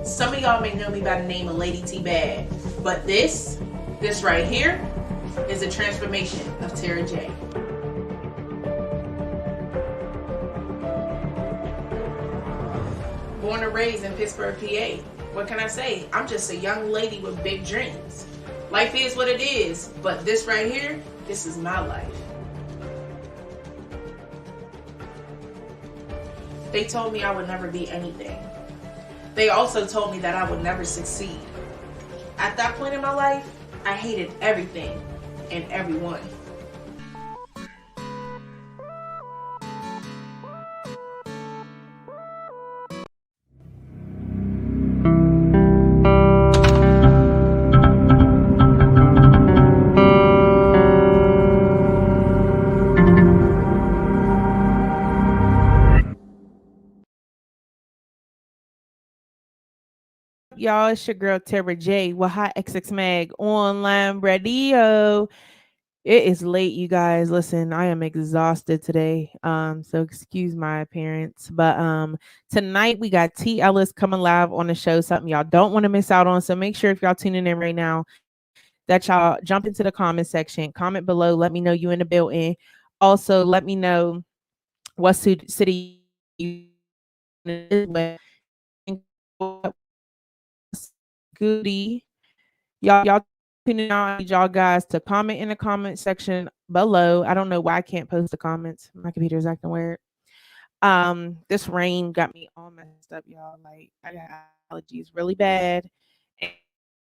Some of y'all may know me by the name of Lady T Bad, but this right here is a transformation of Tara J. Born and raised in Pittsburgh, PA. What can I say? I'm just a young lady with big dreams. Life is what it is, but this right here, this is my life. They told me I would never be anything. They also told me that I would never succeed. At that point in my life, I hated everything and everyone. Y'all, it's your girl Tara J with HotxMagOnlineRadio. It is late, you guys. Listen, I am exhausted today. So excuse my appearance. But tonight we got T.Ellis coming live on the show, something y'all don't want to miss out on. So make sure if y'all tuning in right now that y'all jump into the comment section, comment below, let me know you in the building. Also, let me know what city you in. Goody. Y'all tuning out. I need y'all guys to comment in the comment section below. I don't know why I can't post the comments. My computer's acting weird. This rain got me all messed up, y'all. Like, I got allergies really bad. And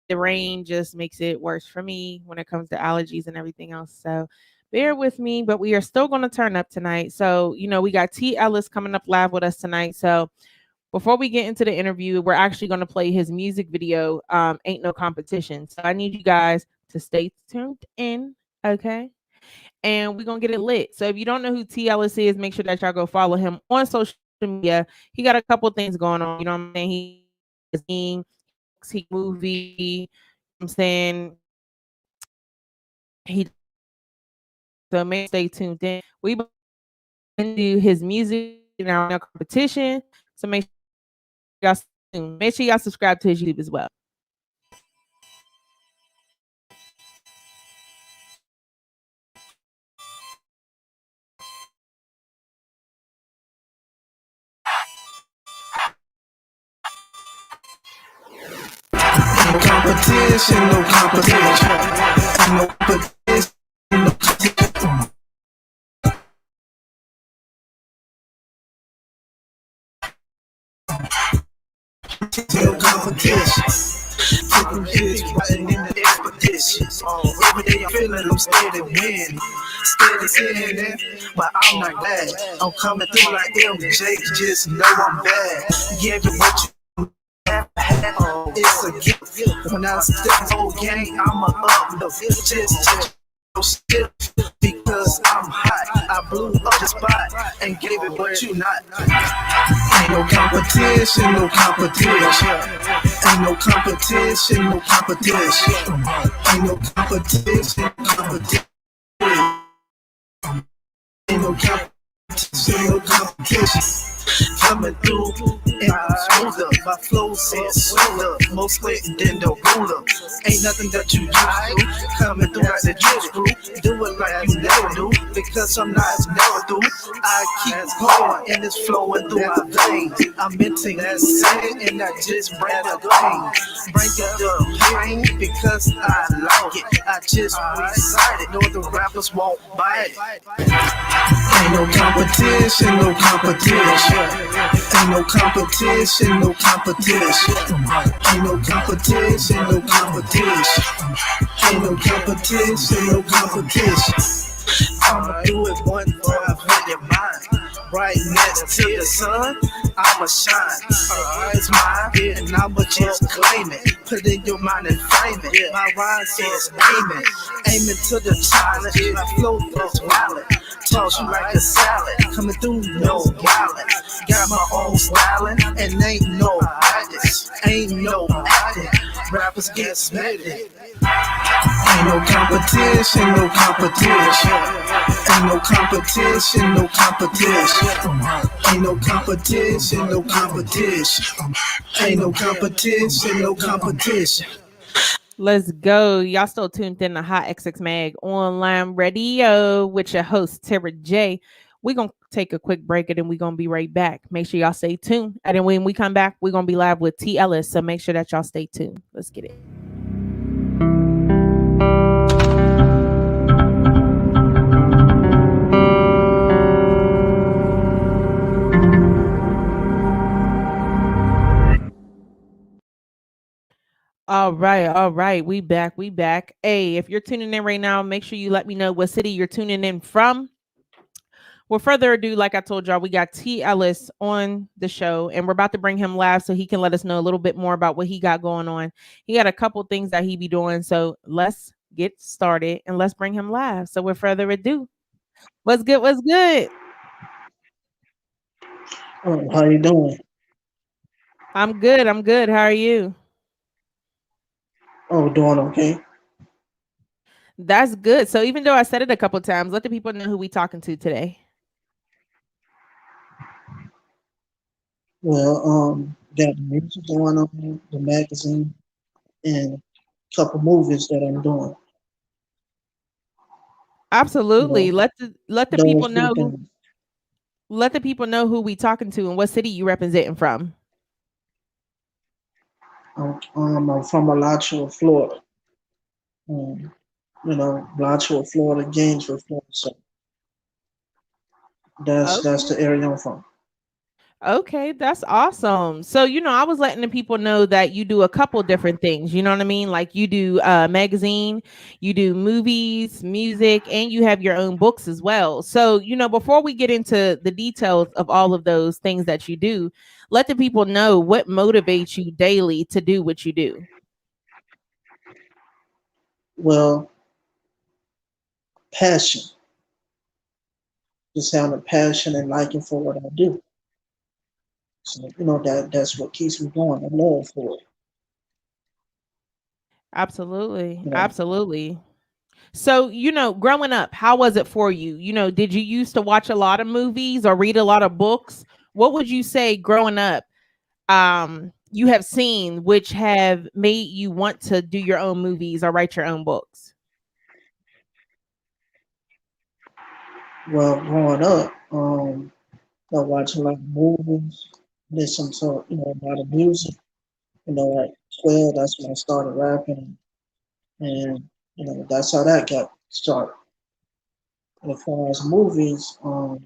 the rain just makes it worse for me when it comes to allergies and everything else. So bear with me, but we are still going to turn up tonight. So, you know, we got T.Ellis coming up live with us tonight. So before we get into the interview, we're actually going to play his music video, Ain't No Competition. So I need you guys to stay tuned in, okay? And we're going to get it lit. So if you don't know who T.Ellis is, make sure that y'all go follow him on social media. He got a couple things going on. You know what I'm saying? He movie. I'm saying so make stay tuned in. We do his music in our competition. So make sure y'all subscribe to his YouTube as well. No competition, no competition. No competition, no competition. No competition. Taking hits, riding in the expeditions. Every day I'm feeling I'm steady winning. Steady sinning, but I'm not glad. I'm coming through like MJ, just know I'm bad. Give it what you it's a gift. When I step whole gang, I'm a up. No, just still because I'm hot. I blew up the spot and gave it what you not. Ain't no competition, no competition. Ain't no competition, no competition. Ain't no competition, competition. Ain't no competition, no competition. Coming through and I'm smoother. My flow says smoother. More sweating than the ruler. Ain't nothing that you used to. Coming through like the juice crew. Do it like you never do. Because I'm not never do. I keep going and it's flowing through my veins. I'm minting that sand and I just bring the pain. Bring the pain because I like it. I just recite it. No, the rappers won't buy it. Ain't no competition, no competition. Ain't no competition, no competition. Ain't no competition, no competition. Ain't no competition, no competition. I'ma do it one time in your mind. Right next to the sun, I'ma shine. It's mine, and I'ma just claim it. Put in your mind and frame it. My rhyme says aiming. Aiming to the challenge. My flow goes wild. Toss you like a salad. Coming through no wallet. Got my own styling, and ain't no practice. Ain't no acting. rappers get smitty. Ain't no competition, no competition. Ain't no competition, no competition. Ain't no competition, no competition. Ain't no competition, no competition. Let's go. Y'all still tuned in to Hot XX Mag Online Radio with your host, Tara J. We're going to take a quick break and then we're going to be right back. Make sure y'all stay tuned. And then when we come back, we're going to be live with T.Ellis. So make sure that y'all stay tuned. Let's get it. All right, all right. We back, we back. Hey, if you're tuning in right now, make sure you let me know what city you're tuning in from. With further ado, like I told y'all, we got T.Ellis on the show, and we're about to bring him live so he can let us know a little bit more about what he got going on. He got a couple things that he be doing, so let's get started and let's bring him live. So, with further ado, what's good? What's good? Oh, how you doing? I'm good. I'm good. How are you? Oh, doing okay. That's good. So, even though I said it a couple times, let the people know who we talking to today. Well, got the music going on, the magazine, and a couple movies that I'm doing. You Absolutely. know, Let the people those three know. things. Let the people know who we talking to and what city you representing from. I'm from Alachua, Florida. Um, Alachua, Florida, Gainesville, Florida. So that's Okay. the area I'm from. Okay, that's awesome. So, I was letting the people know that you do a couple different things. You know what I mean? Like you do magazine, you do movies, music, and you have your own books as well. So, before we get into the details of all of those things that you do, let the people know what motivates you daily to do what you do. Well, passion, just having a passion and liking for what I do. So that's what keeps me going. I love for it. Absolutely. You know, Absolutely. So, growing up, how was it for you? Did you used to watch a lot of movies or read a lot of books? What would you say growing up you have seen which have made you want to do your own movies or write your own books? well, growing up, I watch a lot of movies, listen to a lot of music. At 12, that's when I started rapping, and that's how that got started. And as far as movies, I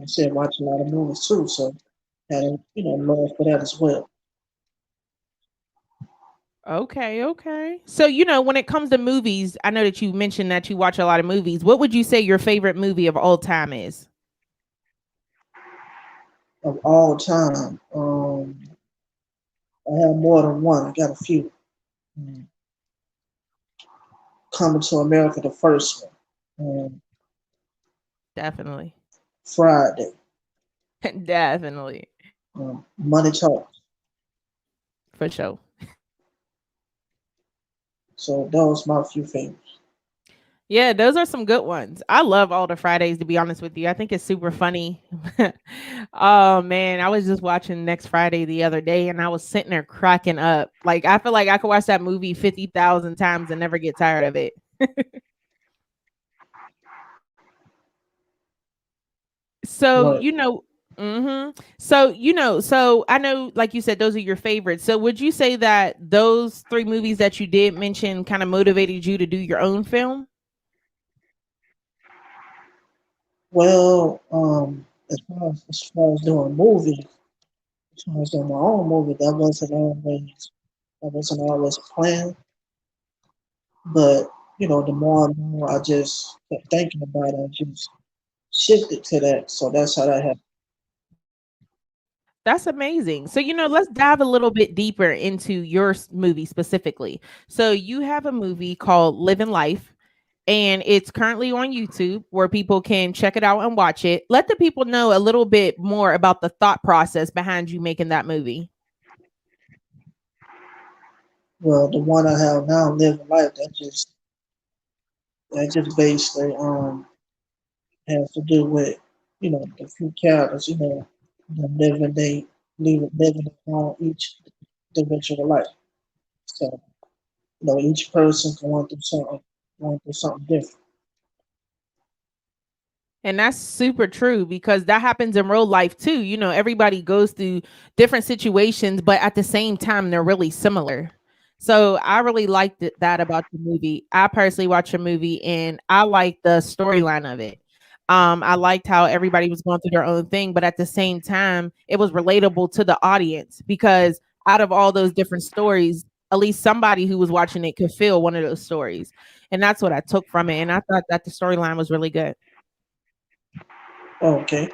said watch a lot of movies too, so had a love for that as well. Okay, okay. So, when it comes to movies, I know that you mentioned that you watch a lot of movies. What would you say your favorite movie of all time is? Of all time, I have more than one. I got a few. Um, Coming to America, the first one. Definitely. Friday. Definitely. Money Talks. For sure. So those my few favorites. Yeah, those are some good ones. I love all the Fridays, to be honest with you. I think it's super funny. Oh man, I was just watching Next Friday the other day and I was sitting there cracking up. Like I feel like I could watch that movie 50,000 times and never get tired of it. So, Right. so I know like you said those are your favorites. So would you say that those three movies that you did mention kind of motivated you to do your own film? Well, as far as doing movies, as far as doing my own movie, that wasn't always a plan. But the more and more I just kept thinking about it, I just shifted to that. So that's how that happened. That's amazing. So, let's dive a little bit deeper into your movie specifically. So, you have a movie called Living Life, and it's currently on YouTube where people can check it out and watch it. Let the people know a little bit more about the thought process behind you making that movie. Well, the one I have now, living life, that just basically has to do with the few characters, them living on each individual life. So each person going through something different. And that's super true because that happens in real life too. Everybody goes through different situations, but at the same time, they're really similar. So I really liked that about the movie. I personally watched a movie and I liked the storyline of it. I liked how everybody was going through their own thing, but at the same time, it was relatable to the audience because out of all those different stories, at least somebody who was watching it could feel one of those stories. And that's what I took from it. And I thought that the storyline was really good. Okay.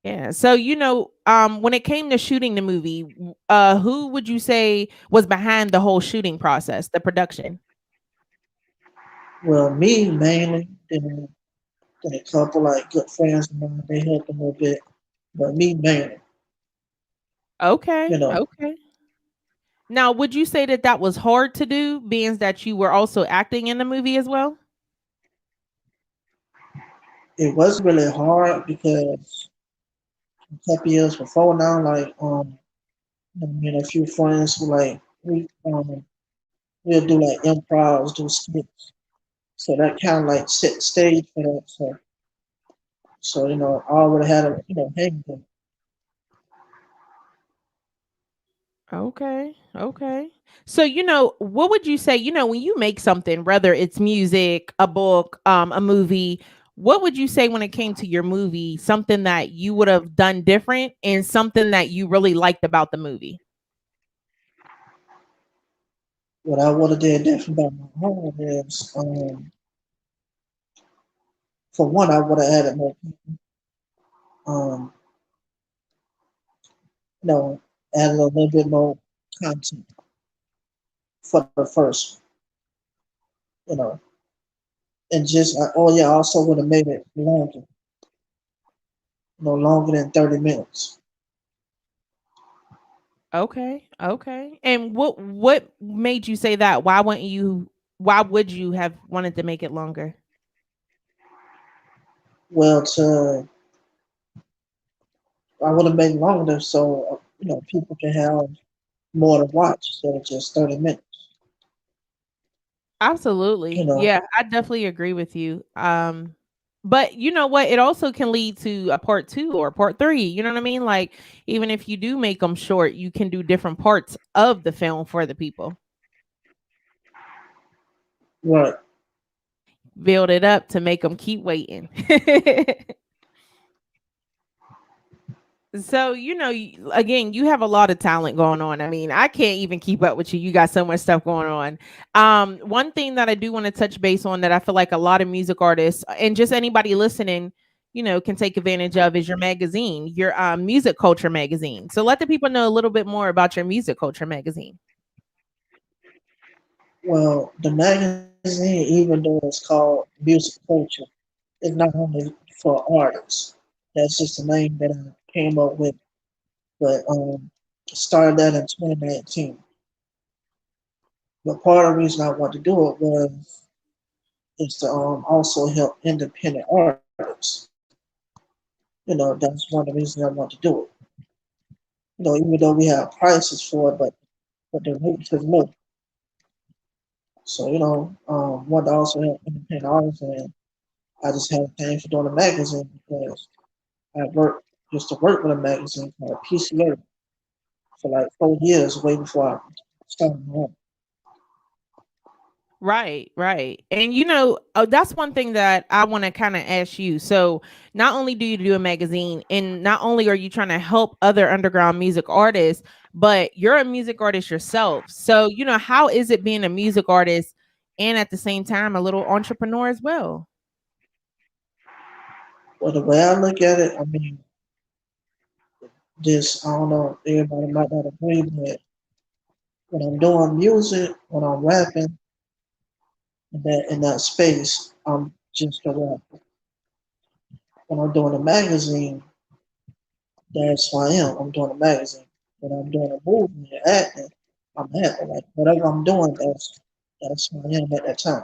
Yeah. So, when it came to shooting the movie, who would you say was behind the whole shooting process, the production? Well, me mainly, then a couple like good friends of mine, they helped a little bit, but me mainly, you Okay. know, Okay. Now, would you say that that was hard to do, being that you were also acting in the movie as well? it wasn't really hard because a couple years before now, like me and a few friends who like we'll do like improvs, do skits. So that kind of like set the stage for that. So I already had a hang them. Okay. Okay. So, what would you say, when you make something, whether it's music, a book, a movie, what would you say when it came to your movie, something that you would have done different and something that you really liked about the movie? What I would have did different about my home is, for one, I would have added more, um, you know, added a little bit more content for the first, you know, and just, oh yeah, I also would have made it longer, longer than 30 minutes. Okay, okay. And what made you say that? Why would you have wanted to make it longer? Well, I would have made it longer so, people can have more to watch instead of just 30 minutes, you Absolutely. know. Yeah, I definitely agree with you. But you know what? It also can lead to a part 2 or part 3, you know what I mean? Like even if you do make them short, you can do different parts of the film for the people. Right. Build it up to make them keep waiting. So, again, you have a lot of talent going on. I mean, I can't even keep up with you. You got so much stuff going on. One thing that I do want to touch base on that I feel like a lot of music artists and just anybody listening, can take advantage of is your magazine, your music culture magazine. So let the people know a little bit more about your music culture magazine. Well, the magazine, even though it's called Music Culture, is not only for artists. That's just the name that I came up with. But started that in 2019. But part of the reason I wanted to do it was is to also help independent artists. That's one of the reasons I wanted to do it. Even though we have prices for it, but the rate is low. So wanted to also help independent artists, and I just had a thing for doing a magazine because I worked used to work with a magazine called PCA for like 4 years, way before I started my own. Right, right. And that's one thing that I want to kind of ask you. So, not only do you do a magazine, and not only are you trying to help other underground music artists, but you're a music artist yourself. So, how is it being a music artist and at the same time a little entrepreneur as well? But the way I look at it, I mean, I don't know, everybody might not agree, but when I'm doing music, when I'm rapping in that space, I'm just a rapper. When I'm doing a magazine, that's who I am. I'm doing a magazine. When I'm doing a movie and acting, I'm happy. Like whatever I'm doing, that's who I am at that time.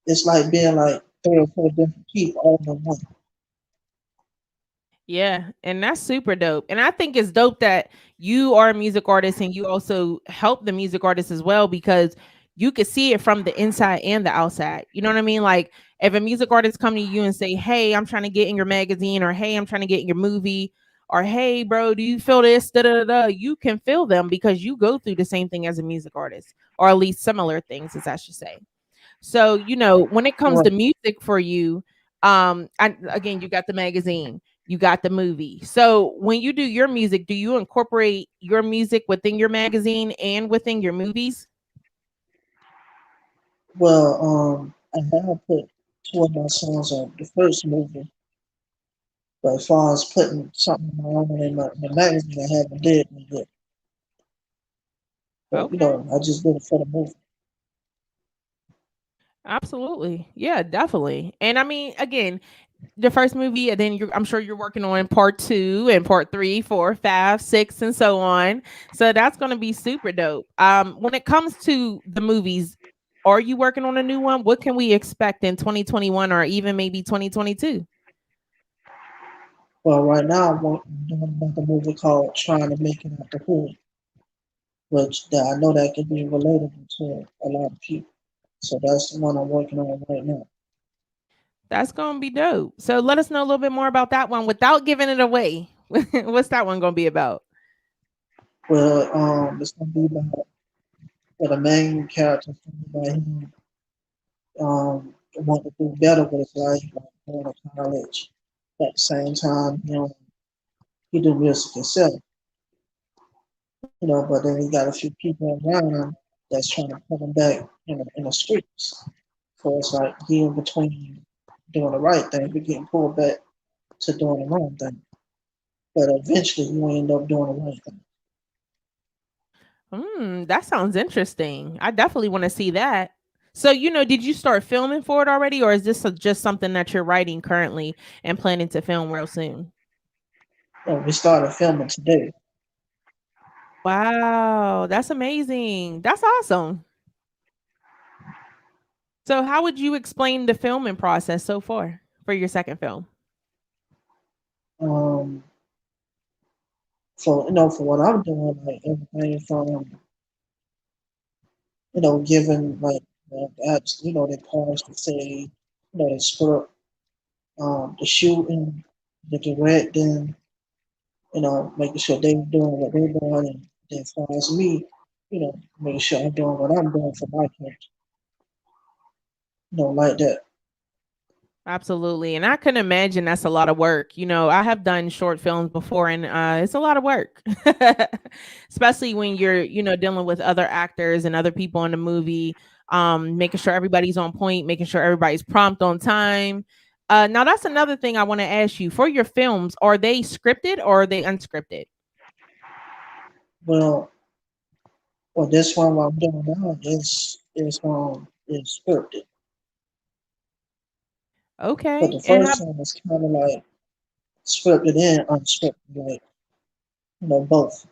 It's like being like three or four different people all in one. Yeah, and that's super dope. And I think it's dope that you are a music artist and you also help the music artist as well because you could see it from the inside and the outside. You know what I mean? Like if a music artist come to you and say, "Hey, I'm trying to get in your magazine," or "Hey, I'm trying to get in your movie," or "Hey, bro, do you feel this?" Da da da. Da," you can feel them because you go through the same thing as a music artist, or at least similar things, as I should say. So, when it comes to Right. music for you, again, you got the magazine, you got the movie. So, when you do your music, do you incorporate your music within your magazine and within your movies? Well, I have put two of my songs on the first movie, but as far as putting something of my own in the magazine, I haven't did it yet. But Okay. I just did it for the movie. Absolutely. Yeah, definitely. And I mean, again, the first movie, and then I'm sure you're working on part two and part three, four, five, six, and so on. So that's going to be super dope. When it comes to the movies, are you working on a new one? What can we expect in 2021 or even maybe 2022? Well, right now I'm doing another movie called "Trying to Make It Out the Hood," which I know that could be relatable to a lot of people. So that's the one I'm working on right now. That's going to be dope. So let us know a little bit more about that one without giving it away. What's that one going to be about? Well, it's gonna be about the main character, it's gonna be about him want to do better with his life, like going to college. At the same time, he do music himself, but then he got a few people around him that's trying to put him back in the streets. So it's like he in between doing the right thing, but getting pulled back to doing the wrong thing. But eventually, you end up doing the right thing. That sounds interesting. I definitely want to see that. So, did you start filming for it already, or is this just something that you're writing currently and planning to film real soon? We started filming today. Wow, that's amazing. That's awesome. So, how would you explain the filming process so far for your second film? Um, for what I'm doing, like everything from giving like apps, the parts to say, the script, the shooting, the directing, making sure they're doing what they're doing, and then as far as me, making sure I'm doing what I'm doing for my character, like that. Absolutely. And I can imagine that's a lot of work. I have done short films before and it's a lot of work. Especially when you're, dealing with other actors and other people in the movie, making sure everybody's on point, making sure everybody's prompt on time. Now that's another thing I want to ask you. For your films, are they scripted or are they unscripted? Well, this one what I'm doing now is scripted, but Okay. the And how first one is kind of like scripted and unscripted, like both.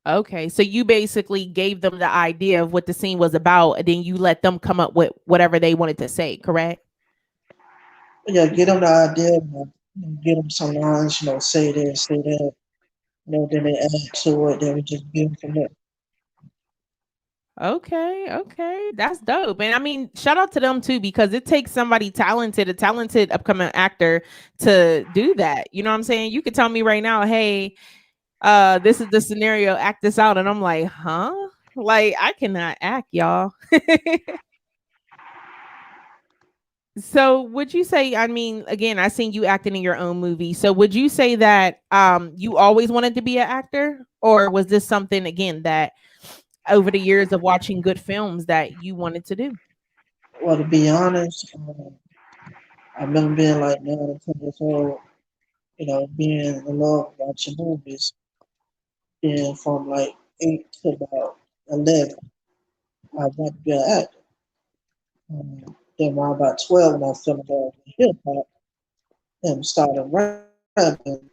Okay, so you basically gave them the idea of what the scene was about, and then you let them come up with whatever they wanted to say, correct? Yeah, get them the idea, get them some lines, say this, say that, then they add to it, then we just build from there. Okay, okay. That's dope. And I mean, shout out to them too, because it takes somebody talented, a talented upcoming actor to do that. You know what I'm saying? You could tell me right now, hey, this is the scenario, act this out. And I'm like, huh? Like, I cannot act, y'all. So would you say, I mean, again, I seen you acting in your own movie. So would you say that you always wanted to be an actor? Or was this something again that over the years of watching good films that you wanted to do? Well, to be honest, I remember being like 9 or 10 years old, being in love watching movies. Then from like 8 to about 11, I wanted to be an actor. Then when I was about 12, when I fell in love with hip hop and started rapping,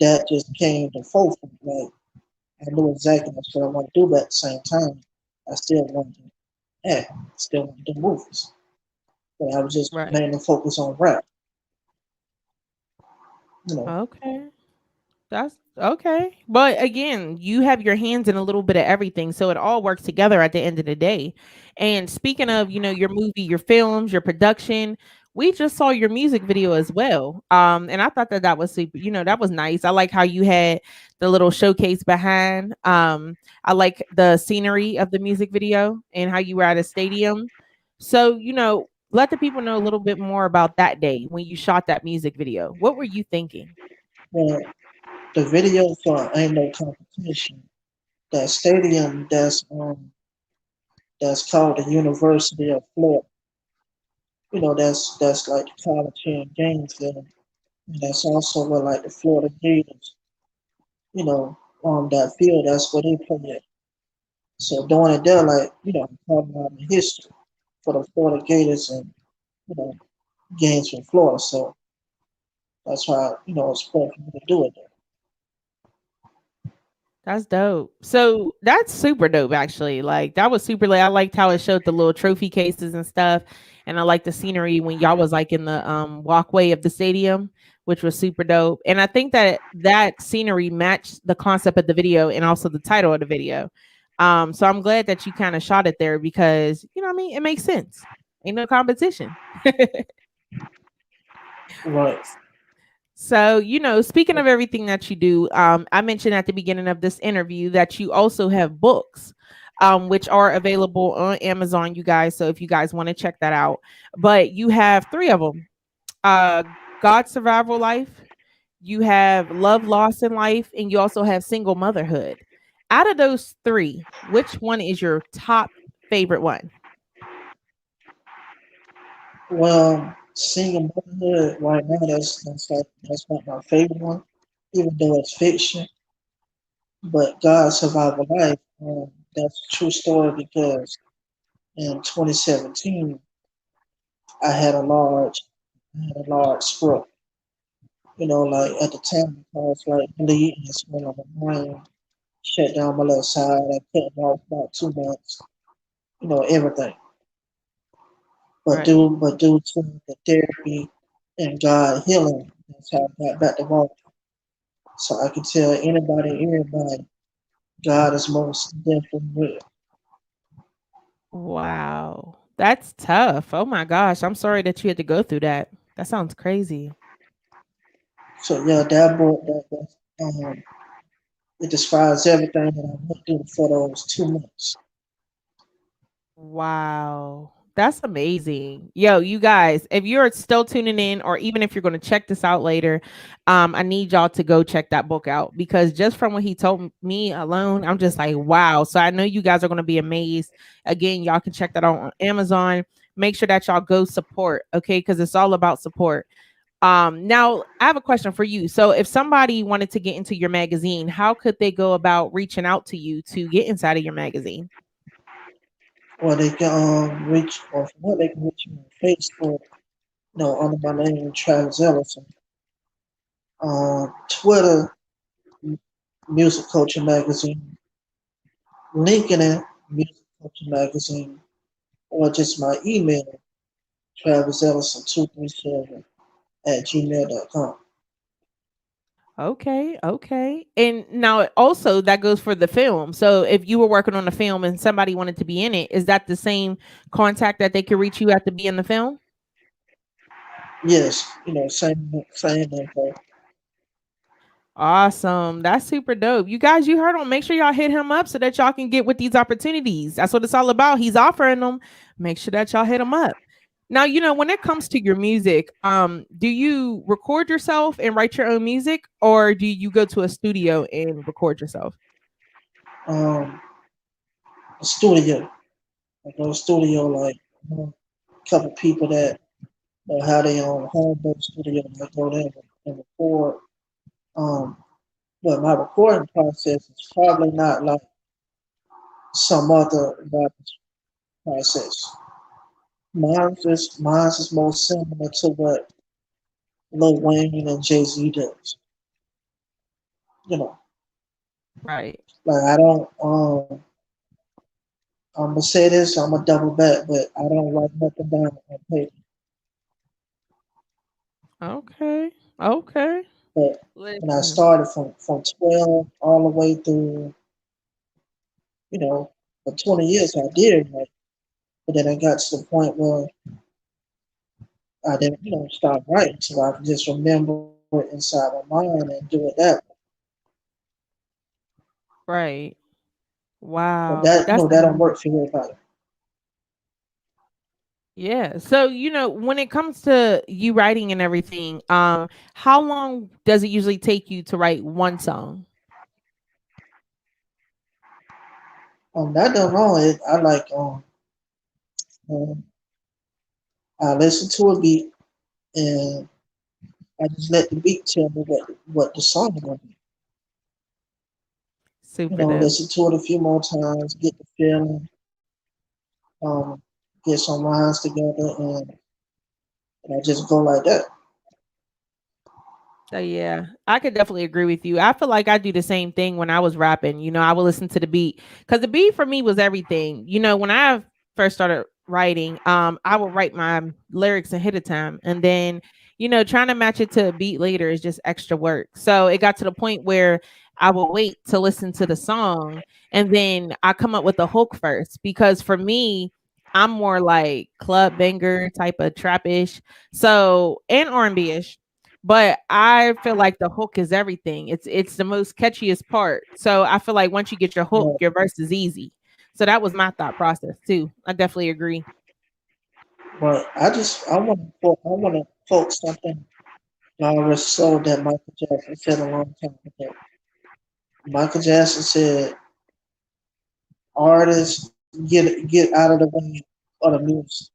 that just came to forefront. Like I knew exactly that's what I want to do, but at the same time, I still wanted to act, still wanted to do movies. But I was just Right. mainly focused on rap, you know. Okay. That's okay. But again, you have your hands in a little bit of everything, so it all works together at the end of the day. And speaking of, your movie, your films, your production, we just saw your music video as well. And I thought that that was super, that was nice. I like how you had the little showcase behind. I like the scenery of the music video and how you were at a stadium. So, let the people know a little bit more about that day when you shot that music video. What were you thinking? Well, the video for Ain't No Competition, that stadium that's called the University of Florida. That's like the college here in Gainesville. And that's also where like the Florida Gators, you know, that field, that's where they play at. So doing it there, like, talking about the history for the Florida Gators and, you know, games from Florida. So that's why, it's important for me to do it there. That's dope. So that's super dope, actually. Like that was super. Like I liked how it showed the little trophy cases and stuff, and I liked the scenery when y'all was like in the walkway of the stadium, which was super dope. And I think that that scenery matched the concept of the video and also the title of the video. So I'm glad that you kind of shot it there because what I mean. It makes sense. Ain't no competition. Right. So, speaking of everything that you do, I mentioned at the beginning of this interview that you also have books, which are available on Amazon, you guys. So, if you guys want to check that out, but you have three of them: uh, God's Survival Life, you have Love Lost in Life, and you also have Single Motherhood. Out of those three, which one is your top favorite one? Well, single motherhood right now, that's not my favorite one, even though it's fiction. But God's Survival Life, that's a true story because in 2017, I had a large, I had a large stroke. Like at the time, I was like bleeding and swelling my brain, shut down my left side. I couldn't walk about 2 months. Everything. Right. But due to the therapy and God healing, that's how I got back to walking. So I can tell anybody, everybody, God is most definitely real. Wow. That's tough. Oh my gosh. I'm sorry that you had to go through that. That sounds crazy. So yeah, that book it describes everything that I went through for those 2 months. Wow. That's amazing. Yo, you guys, if you're still tuning in or even if you're going to check this out later, I need y'all to go check that book out because just from what he told me alone, I'm just like, wow. So I know you guys are going to be amazed. Again, y'all can check that out on Amazon. Make sure that y'all go support, okay? Because it's all about support. Now I have a question for you. So if somebody wanted to get into your magazine, how could they go about reaching out to you to get inside of your magazine? Or they can reach, or from what they can reach me on Facebook, under my name, Travis Ellison. Twitter, Music Culture Magazine, LinkedIn, Music Culture Magazine, or just my email, TravisEllison237 at gmail.com. Okay, okay. And now also that goes for the film. So if you were working on a film and somebody wanted to be in it, is that the same contact that they could reach you at to be in the film? Yes, same info. Awesome. That's super dope. You guys, you heard him. Make sure y'all hit him up so that y'all can get with these opportunities. That's what it's all about. He's offering them. Make sure that y'all hit him up. Now, when it comes to your music, do you record yourself and write your own music or do you go to a studio and record yourself? Um, a studio, like a studio, like a couple people that have their own home studio that go there and record. Um, but my recording process is probably not like some other rappers' process. Mine's is more similar to what Lil Wayne and Jay Z does. You know, Right. Like I don't I'm gonna say this, I'm gonna double back, but I don't write nothing down on paper. Okay. Okay. But when I Listen. started from 12 all the way through, you know, for 20 years I did write. But then I got to the point where I didn't, stop writing, so I could just remember it inside my mind and do it that way. Right. But Wow. that, That's that don't amazing. work for everybody. Yeah. So, when it comes to you writing and everything, how long does it usually take you to write one song? That don't know it. I like um, I listen to a beat and I just let the beat tell me what the song is gonna be. Super dope. Listen to it a few more times, get the feeling, um, get some lines together, and I just go like that. Yeah, I could definitely agree with you. I feel like I do the same thing when I was rapping. I would listen to the beat because the beat for me was everything. When I first started writing, I would write my lyrics ahead of time, and then trying to match it to a beat later is just extra work. So it got to the point where I would wait to listen to the song, and then I come up with a hook first because for me, I'm more like club banger type of trappish, so and R&B ish, but I feel like the hook is everything. It's the most catchiest part. So I feel like once you get your hook, But your verse is easy. So that was my thought process too. I definitely agree. I want to quote something Laura sold that Michael Jackson said a long time ago. Michael Jackson said, "Artists get out of the way of the music,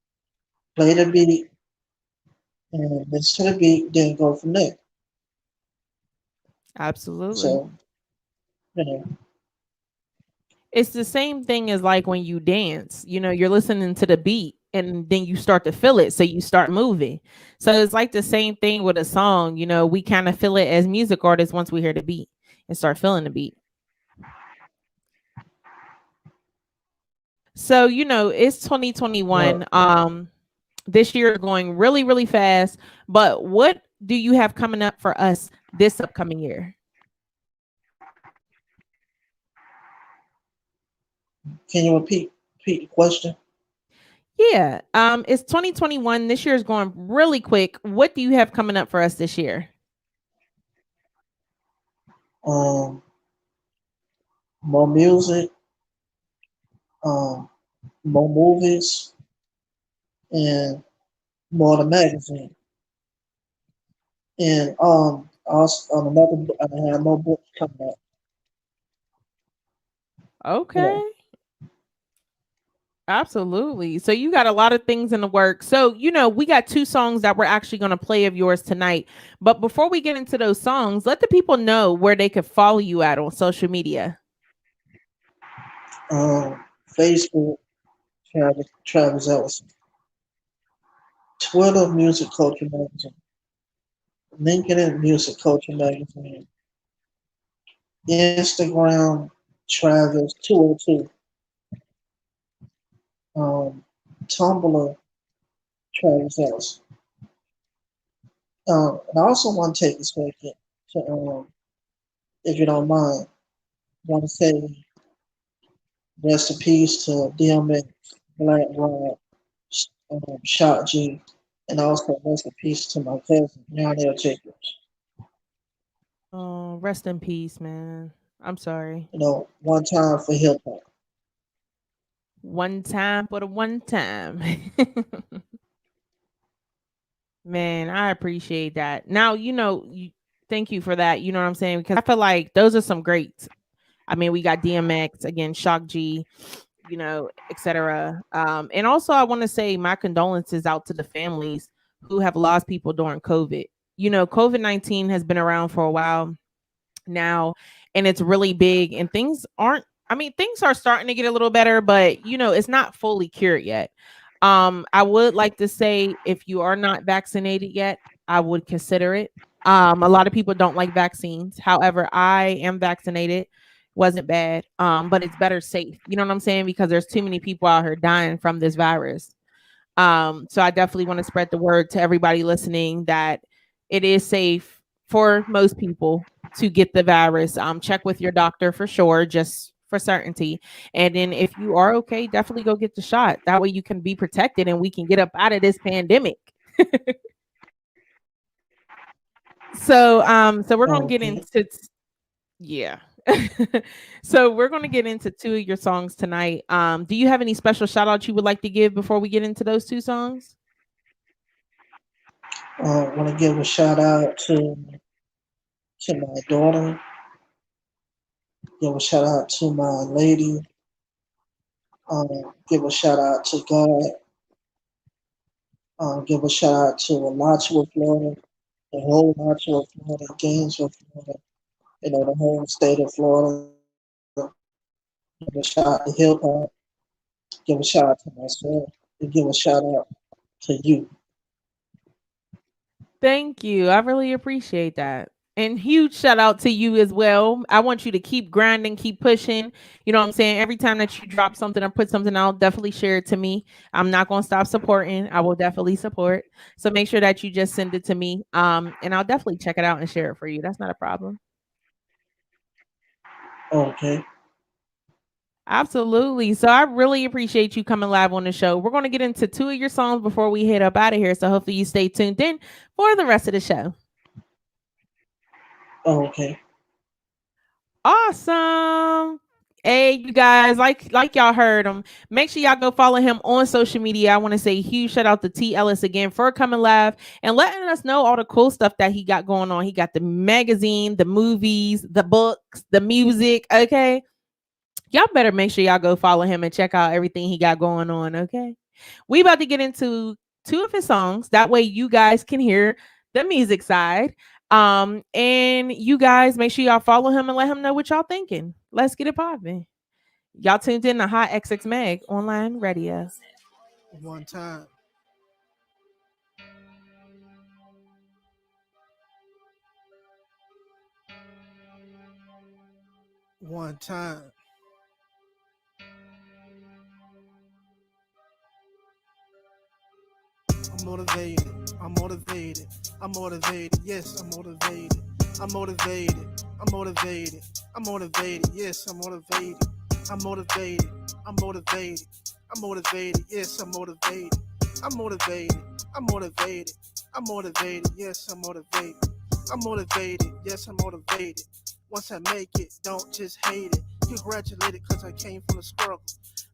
play the beat, and listen to the beat, then go from there." Absolutely. So you know, It's the same thing as like when you dance, you're listening to the beat and then you start to feel it. So you start moving. So it's like the same thing with a song. We kind of feel it as music artists once we hear the beat and start feeling the beat. So, it's well, 2021. This year is going really, really fast. But what do you have coming up for us this upcoming year? can you repeat the question? Yeah, it's 2021. This year is going really quick. What do you have coming up for us this year? Um, More music, um, more movies, and more the magazine. And also on I have more books coming out. You know, Okay, absolutely. So you got a lot of things in the work. So, we got two songs that we're actually going to play of yours tonight. But before we get into those songs, let the people know where they could follow you at on social media. Facebook, Travis Ellison, Twitter, Music Culture Magazine, LinkedIn, Music Culture Magazine, Instagram, Travis 202, um, Tumblr, Travis Ellison. And I also want to take a second to, if you don't mind, want to say rest in peace to DMX, Black Rob, Shot G, and also rest in peace to my cousin, Lionel Jacobs. Oh, rest in peace, man. I'm sorry. One time for hip hop. One time for the one time. Man, I appreciate that. Now, thank you for that. You know what I'm saying? Because I feel like those are some greats. I mean, we got DMX again, Shock G, etc. And also, I want to say my condolences out to the families who have lost people during COVID. COVID-19 has been around for a while now, and it's really big, and things aren't, I mean, things are starting to get a little better, but it's not fully cured yet. I would like to say if you are not vaccinated yet, I would consider it. A lot of people don't like vaccines. However, I am vaccinated. wasn't bad. But it's better safe. You know what I'm saying? Because there's too many people out here dying from this virus. So I definitely want to spread the word to everybody listening that it is safe for most people to get the virus. Check with your doctor for sure, just for certainty. And then if you are okay, definitely go get the shot. That way you can be protected and we can get up out of this pandemic. So we're gonna get Okay. into yeah. So we're gonna get into two of your songs tonight. Do you have any special shout outs you would like to give before we get into those two songs? Want to give a shout out to my daughter. Give a shout out to my lady. Give a shout out to God. Give a shout out to Alachua, Florida, the whole Alachua, Florida, Gainesville, Florida, the whole state of Florida. Give a shout out to hip hop. Give a shout out to myself. And give a shout out to you. Thank you. I really appreciate that. And huge shout out to you as well. I want you to keep grinding, keep pushing. You know what I'm saying? Every time that you drop something or put something out, definitely share it to me. I'm not going to stop supporting. I will definitely support. So make sure that you just send it to me. And I'll definitely check it out and share it for you. That's not a problem. Okay. Absolutely. So I really appreciate you coming live on the show. We're going to get into two of your songs before we head up out of here. So hopefully you stay tuned in for the rest of the show. Okay. Awesome. Hey, you guys, like y'all heard him. Make sure y'all go follow him on social media. I want to say huge shout out to T.Ellis again for coming live and letting us know all the cool stuff that he got going on. He got the magazine, the movies, the books, the music. Okay. Y'all better make sure y'all go follow him and check out everything he got going on. Okay. We about to get into two of his songs. That way you guys can hear the music side. And you guys make sure y'all follow him and let him know what y'all thinking. Let's get it popping. Y'all tuned in to Hot XX Mag Online Radio. One time. One time. I'm motivated. I'm motivated. I'm motivated. Yes, I'm motivated. I'm motivated. I'm motivated. I'm motivated. Yes, I'm motivated. I'm motivated. I'm motivated. I'm motivated. Yes, I'm motivated. I'm motivated. I'm motivated. I'm motivated. Yes, I'm motivated. I'm motivated. Yes, I'm motivated. Once I make it, don't just hate it. Congratulate it, cause I came from the struggle.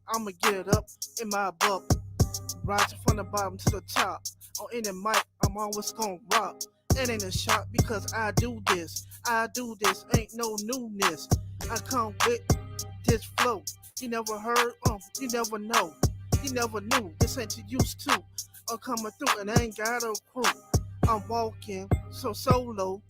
I'ma get it up in my bubble. Rising from the bottom to the top. On any mic, I'm always gonna rock. It ain't a shock because I do this. I do this, ain't no newness. I come with this flow. You never heard, you never know. You never knew, this ain't you used to. I'm coming through and I ain't got a crew. I'm walking so solo.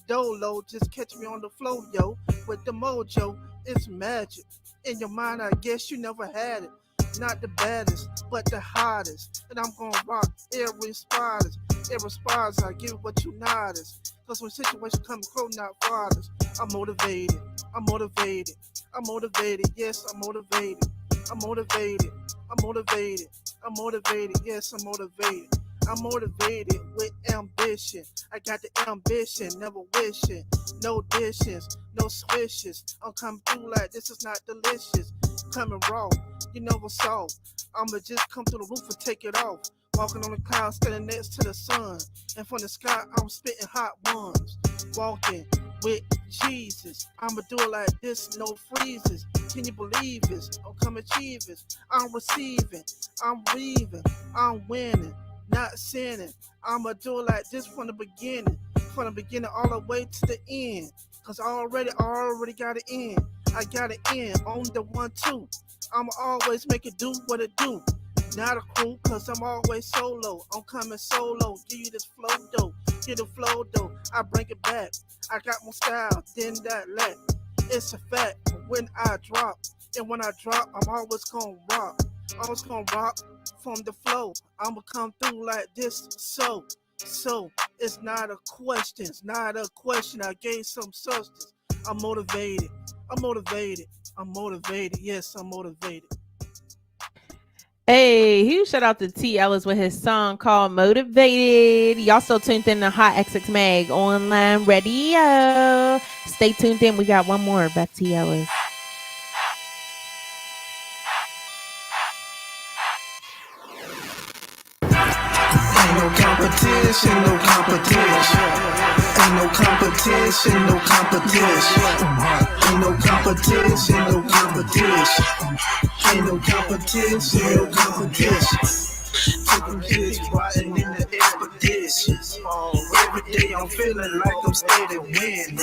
Dolo, just catch me on the flow, yo. With the mojo, it's magic. In your mind, I guess you never had it. Not the baddest, but the hottest. And I'm gonna rock every spotters. Every spotters, I give what you notice. Cause when situations come close, not fathers. I'm motivated. I'm motivated. I'm motivated. Yes, I'm motivated. I'm motivated. I'm motivated. I'm motivated. Yes, I'm motivated. I'm motivated with ambition. I got the ambition, never wishing. No dishes, no swishes. I'm coming through like this is not delicious. Coming raw, you never saw. I'ma just come through the roof and take it off. Walking on the clouds, standing next to the sun. And from the sky, I'm spitting hot ones. Walking with Jesus. I'ma do it like this, no freezes. Can you believe this? I'm coming achieve this. I'm receiving, I'm weaving, I'm winning, not sinning. I'ma do it like this from the beginning. From the beginning all the way to the end. Cause I already got it in. I got it in on the 1-2. I'ma always make it do what it do. Not a crew, cause I'm always solo. I'm coming solo. Give you this flow though. Get the flow though. I bring it back. I got more style than that lack. It's a fact when I drop. And when I drop, I'm always gonna rock. Always gonna rock from the flow. I'ma come through like this. So it's not a question. It's not a question. I gave some substance. I'm motivated. I'm motivated. I'm motivated. Yes, I'm motivated. Hey, huge shout out to T.Ellis with his song called Motivated. Y'all still tuned in to Hot XX Mag Online Radio. Stay tuned in. We got one more. Back to T.Ellis. Ain't no competition, no competition. Ain't no competition, no competition. Ain't no competition, no competition. Ain't no competition, no competition. Taking hits, riding in the expeditions. Every day I'm feeling like I'm steady winning.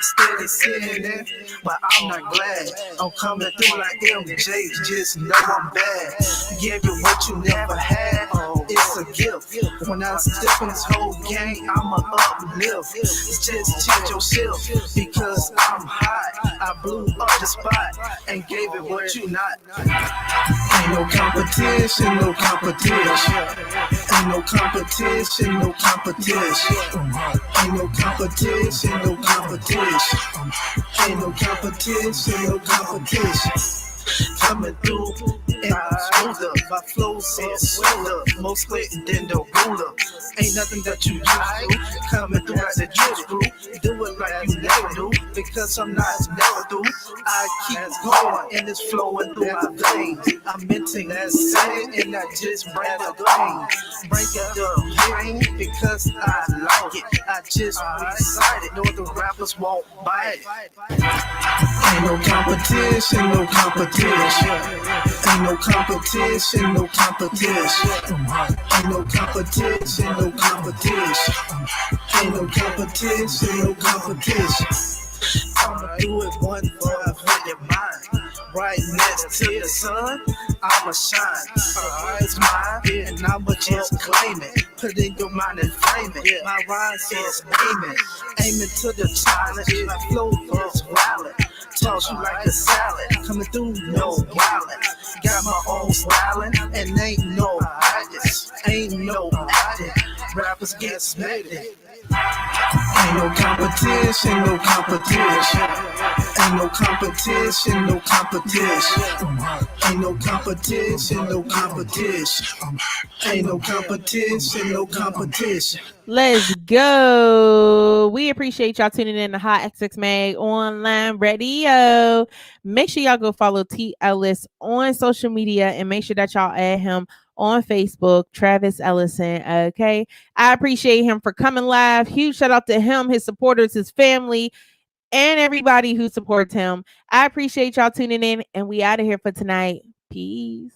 Steady sinning, but I'm not glad. I'm coming through like MJ, just know I'm bad. Give you what you never had, it's a gift. When I step in this whole game, I'ma uplift. Just check yourself, because I'm hot. I blew up the spot and gave it what you not. Ain't no competition, no competition. Ain't no competition, no competition. Ain't no competition, no competition. Ain't no competition, no competition. Coming through and I'm smoother. My flow says swiller, more sweating than the ruler. Ain't nothing that you used to. Coming through like the juice crew. Do it like you never do, because I'm not never do. I keep going and it's flowing through my veins. I'm minting that same and I just break the grain. Break it the pain because I like it. I just excited. Know the rappers won't bite it. Ain't no competition, no competition. Ain't no competition, no competition. Ain't no competition, no competition. Ain't no competition, no competition. I'ma do it one time for your mind. Right next to the sun, I'ma shine. It's mine, and I'ma just claim it. Put it in your mind and frame it. My rhyme says aiming, aiming to the challenge. My flow is valid. Toss you like a salad, coming through no wallet. Got my own styling, and ain't no practice, ain't no acting. Rappers get smacked. Ain't no competition, no competition. Ain't no competition, no competition. Ain't no competition, no competition. Ain't no competition, no competition. Let's go. We appreciate y'all tuning in to Hot XX Mag Online Radio. Make sure y'all go follow T.Ellis on social media and make sure that y'all add him on Facebook, Travis Ellison. Okay. I appreciate him for coming live. Huge shout out to him, his supporters, his family, and everybody who supports him. I appreciate y'all tuning in, and we out of here for tonight. Peace.